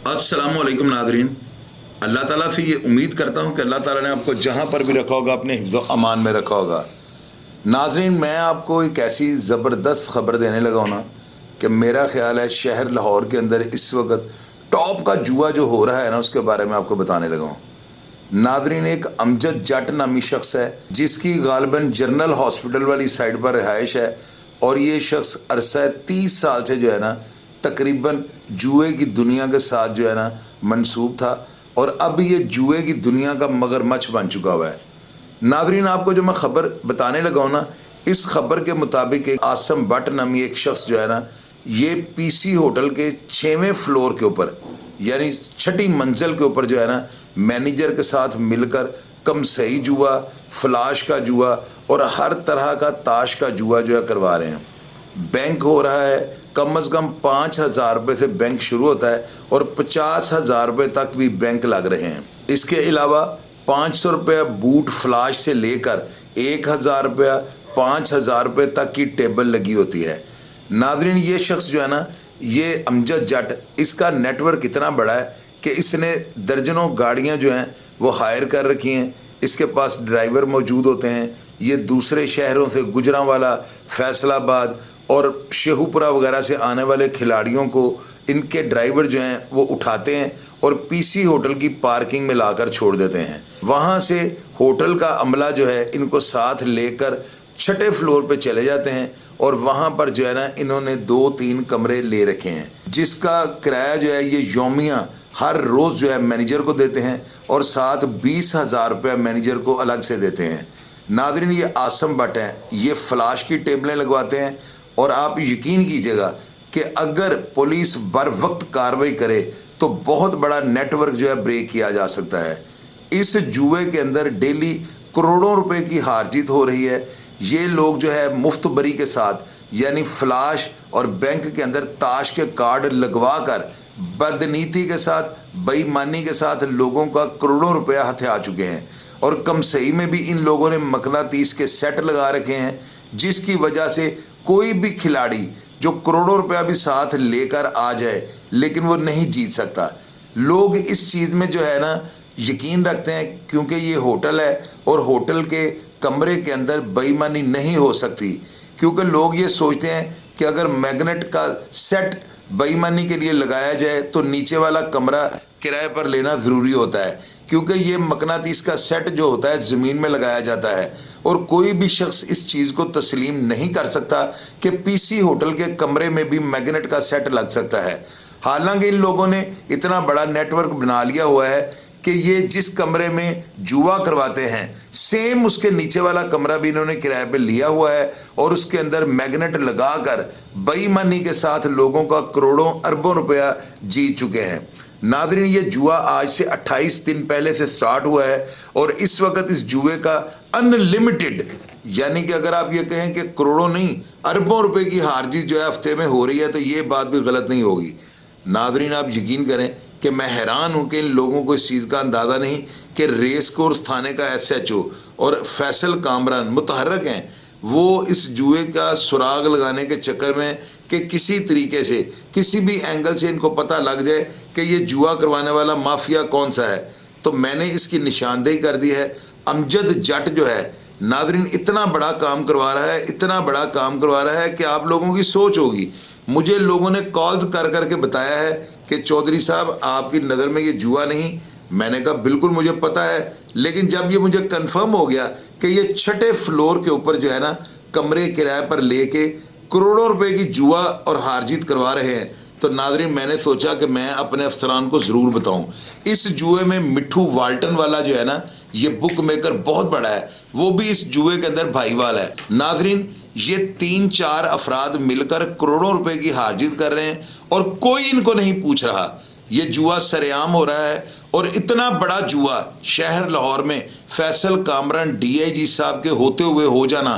अस्सलाम वालेकुम नादरीन। अल्लाह ताला से ये उम्मीद करता हूँ कि अल्लाह ताला ने आपको जहाँ पर भी रखा होगा अपने हिफ्ज़ व अमान में रखा होगा। नाजरीन, मैं आपको एक ऐसी ज़बरदस्त ख़बर देने लगा हूँ ना कि मेरा ख़्याल है शहर लाहौर के अंदर इस वक्त टॉप का जुआ जो हो रहा है ना, उसके बारे में आपको बताने लगा हूँ। नादरीन, एक अमजद जट नामी शख्स है जिसकी गालिबन जनरल हॉस्पिटल वाली साइड पर रिहाइश है, और ये शख्स अरसा 30 साल से जो है ना तकरीबन जुए की दुनिया के साथ जो है ना मंसूब था, और अब ये जुए की दुनिया का मगरमच्छ बन चुका हुआ है। नादरीन, आपको जो मैं ख़बर बताने लगा हूँ ना, इस खबर के मुताबिक एक आसम भट्ट नामी एक शख्स जो है ना, ये पीसी होटल के 6वें फ्लोर के ऊपर यानी 6ठी मंजिल के ऊपर जो है ना मैनेजर के साथ मिलकर कम सही जुआ, फ्लाश का जुआ और हर तरह का ताश का जुआ जो है करवा रहे हैं। बैंक हो रहा है, कम अज़ कम 5,000 रुपये से बैंक शुरू होता है और 50,000 रुपये तक भी बैंक लग रहे हैं। इसके अलावा 500 रुपये बूट फ्लाश से लेकर 1,000 रुपया 5,000 रुपये तक की टेबल लगी होती है। नादरीन, ये शख्स जो है ना, ये अमजद जट, इसका नेटवर्क इतना बड़ा है कि इसने दर्जनों गाड़ियां जो हैं वो हायर कर रखी हैं। इसके पास ड्राइवर मौजूद होते हैं। ये दूसरे शहरों से गुजरांवाला, फैसलाबाद और शेखुपुरा वगैरह से आने वाले खिलाड़ियों को इनके ड्राइवर जो हैं वो उठाते हैं और पीसी होटल की पार्किंग में लाकर छोड़ देते हैं। वहाँ से होटल का अमला जो है इनको साथ लेकर 6ठे फ्लोर पे चले जाते हैं, और वहाँ पर जो है ना इन्होंने 2-3 कमरे ले रखे हैं, जिसका किराया जो है ये यौमिया हर रोज़ जो है मैनेजर को देते हैं, और साथ 20,000 रुपये मैनेजर को अलग से देते हैं। नादरीन, ये आसम भट्ट हैं, ये फ्लाश की टेबलें लगवाते हैं, और आप यकीन कीजिएगा कि अगर पुलिस बर वक्त कार्रवाई करे तो बहुत बड़ा नेटवर्क जो है ब्रेक किया जा सकता है। इस जुए के अंदर डेली करोड़ों रुपए की हार जीत हो रही है। ये लोग जो है मुफ्त बरी के साथ यानी फ्लाश और बैंक के अंदर ताश के कार्ड लगवा कर बदनीति के साथ, बेईमानी के साथ लोगों का करोड़ों रुपया हथिया चुके हैं, और कम सही में भी इन लोगों ने मकनातीस के सेट लगा रखे हैं, जिसकी वजह से कोई भी खिलाड़ी जो करोड़ों रुपया भी साथ लेकर आ जाए लेकिन वो नहीं जीत सकता। लोग इस चीज़ में जो है ना यकीन रखते हैं, क्योंकि ये होटल है और होटल के कमरे के अंदर बेईमानी नहीं हो सकती, क्योंकि लोग ये सोचते हैं कि अगर मैग्नेट का सेट बेईमानी के लिए लगाया जाए तो नीचे वाला कमरा किराए पर लेना ज़रूरी होता है, क्योंकि ये मकनातीस का सेट जो होता है ज़मीन में लगाया जाता है, और कोई भी शख्स इस चीज़ को तस्लीम नहीं कर सकता कि पीसी होटल के कमरे में भी मैग्नेट का सेट लग सकता है। हालांकि इन लोगों ने इतना बड़ा नेटवर्क बना लिया हुआ है कि ये जिस कमरे में जुआ करवाते हैं सेम उसके नीचे वाला कमरा भी इन्होंने किराए पे लिया हुआ है, और उसके अंदर मैग्नेट लगाकर बेईमानी के साथ लोगों का करोड़ों अरबों रुपया जीत चुके हैं। नादरीन, ये जुआ आज से 28 दिन पहले से स्टार्ट हुआ है, और इस वक्त इस जुए का अनलिमिटेड यानी कि अगर आप ये कहें कि करोड़ों नहीं अरबों रुपए की हार जीत जो है हफ्ते में हो रही है, तो ये बात भी गलत नहीं होगी। नादरीन, आप यकीन करें कि मैं हैरान हूँ कि इन लोगों को इस चीज़ का अंदाज़ा नहीं कि रेस कोर्स थाने का SHO और फैसल कामरान मुतहर्रक हैं, वो इस जुए का सुराग लगाने के चक्कर में कि किसी तरीके से किसी भी एंगल से इनको पता लग जाए कि ये जुआ करवाने वाला माफिया कौन सा है, तो मैंने इसकी निशानदेही कर दी है। अमजद जट जो है नादरीन इतना बड़ा काम करवा रहा है, इतना बड़ा काम करवा रहा है कि आप लोगों की सोच होगी। मुझे लोगों ने कॉल कर करके बताया है कि चौधरी साहब आपकी नज़र में ये जुआ नहीं। मैंने कहा बिल्कुल मुझे पता है, लेकिन जब ये मुझे कंफर्म हो गया कि ये 6ठे फ्लोर के ऊपर जो है ना कमरे किराए पर लेके करोड़ों रुपए की जुआ और हार जीत करवा रहे हैं, तो नादरीन मैंने सोचा कि मैं अपने अफसरान को ज़रूर बताऊं। इस जुए में मिट्ठू वाल्टन वाला जो है ना ये बुक मेकर बहुत बड़ा है, वो भी इस जुए के अंदर भाईवाल है। नादरीन, ये 3-4 अफराद मिलकर करोड़ों रुपए की हार जीत कर रहे हैं और कोई इनको नहीं पूछ रहा। ये जुआ सरेआम हो रहा है, और इतना बड़ा जुआ शहर लाहौर में फैसल कामरान DIG साहब के होते हुए हो जाना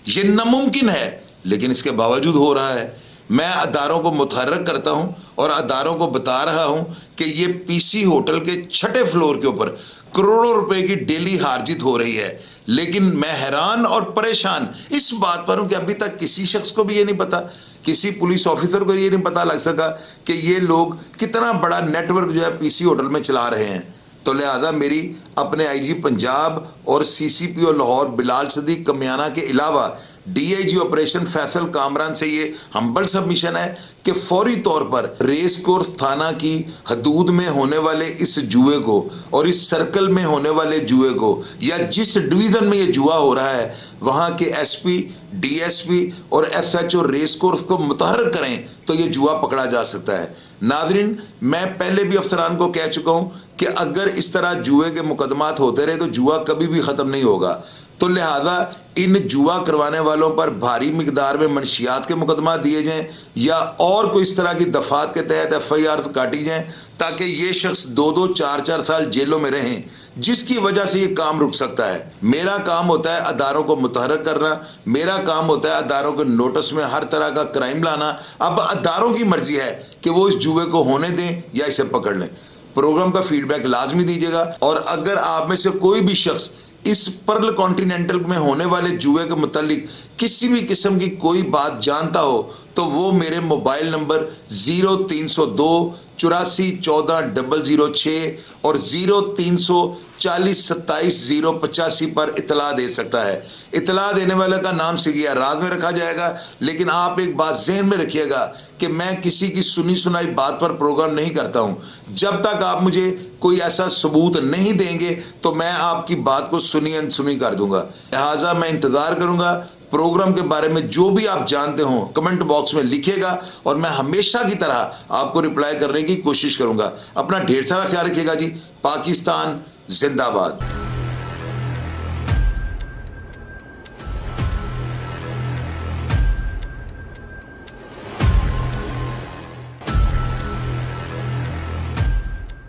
ये नामुमकिन है, लेकिन इसके बावजूद हो रहा है। मैं अदारों को मुतहर्रक करता हूँ और अदारों को बता रहा हूँ कि ये पीसी होटल के 6ठे फ्लोर के ऊपर کروڑوں روپے کی ڈیلی ہار جیت ہو رہی ہے. لیکن میں حیران اور پریشان اس بات پر ہوں کہ ابھی تک کسی شخص کو بھی یہ نہیں پتا, کسی پولیس آفیسر کو یہ نہیں پتا لگ سکا کہ یہ لوگ کتنا بڑا نیٹ ورک جو ہے پی سی ہوٹل میں چلا رہے ہیں. تو لہذا میری اپنے آئی جی پنجاب اور سی سی پی او لاہور بلال صدیق کمیانہ کے علاوہ D I G operation Faisal Kamran سے یہ ہمبل سبمیشن ہے کہ فوری طور پر ریس کورس تھانہ کی حدود میں ہونے والے اس جوئے کو اور اس سرکل میں ہونے والے جوئے کو یا جس ڈویژن میں یہ جوا ہو رہا ہے وہاں کے S P, D S P اور S H O race course کو متحرک کریں تو یہ جوا پکڑا جا سکتا ہے. ناظرین, میں پہلے بھی افسران کو کہہ چکا ہوں کہ اگر اس طرح جوئے کے مقدمات ہوتے رہے تو جوا کبھی بھی ختم نہیں ہوگا. تو لہذا ان جوا کروانے والوں پر بھاری مقدار میں منشیات کے مقدمات دیے جائیں یا اور کوئی اس طرح کی دفعات کے تحت ایف آئی آر کاٹی جائیں تاکہ یہ شخص 2-2, 4-4 سال جیلوں میں رہیں, جس کی وجہ سے یہ کام رک سکتا ہے. میرا کام ہوتا ہے اداروں کو متحرک کرنا, میرا کام ہوتا ہے اداروں کے نوٹس میں ہر طرح کا کرائم لانا. اب اداروں کی مرضی ہے کہ وہ اس جوئے کو ہونے دیں یا اسے پکڑ لیں. پروگرام کا فیڈ بیک لازمی دیجیے گا, اور اگر آپ میں سے کوئی بھی شخص اس پرل کانٹیننٹل میں ہونے والے جوئے کے متعلق کسی بھی قسم کی کوئی بات جانتا ہو تو وہ میرے موبائل نمبر 0302 84 14 006 اور 0340 27 085 پر اطلاع دے سکتا ہے. اطلاع دینے والے کا نام سگیا راز میں رکھا جائے گا, لیکن آپ ایک بات ذہن میں رکھیے گا کہ میں کسی کی سنی سنائی بات پر پروگرام نہیں کرتا ہوں. جب تک آپ مجھے کوئی ایسا ثبوت نہیں دیں گے تو میں آپ کی بات کو سنی انسنی کر دوں گا. لہٰذا میں انتظار کروں گا. پروگرام کے بارے میں جو بھی آپ جانتے ہوں کمنٹ باکس میں لکھیے گا اور میں ہمیشہ کی طرح آپ کو رپلائی کرنے کی کوشش کروں گا. اپنا ڈھیر سارا خیال رکھیے گا جی. پاکستان زندہ باد.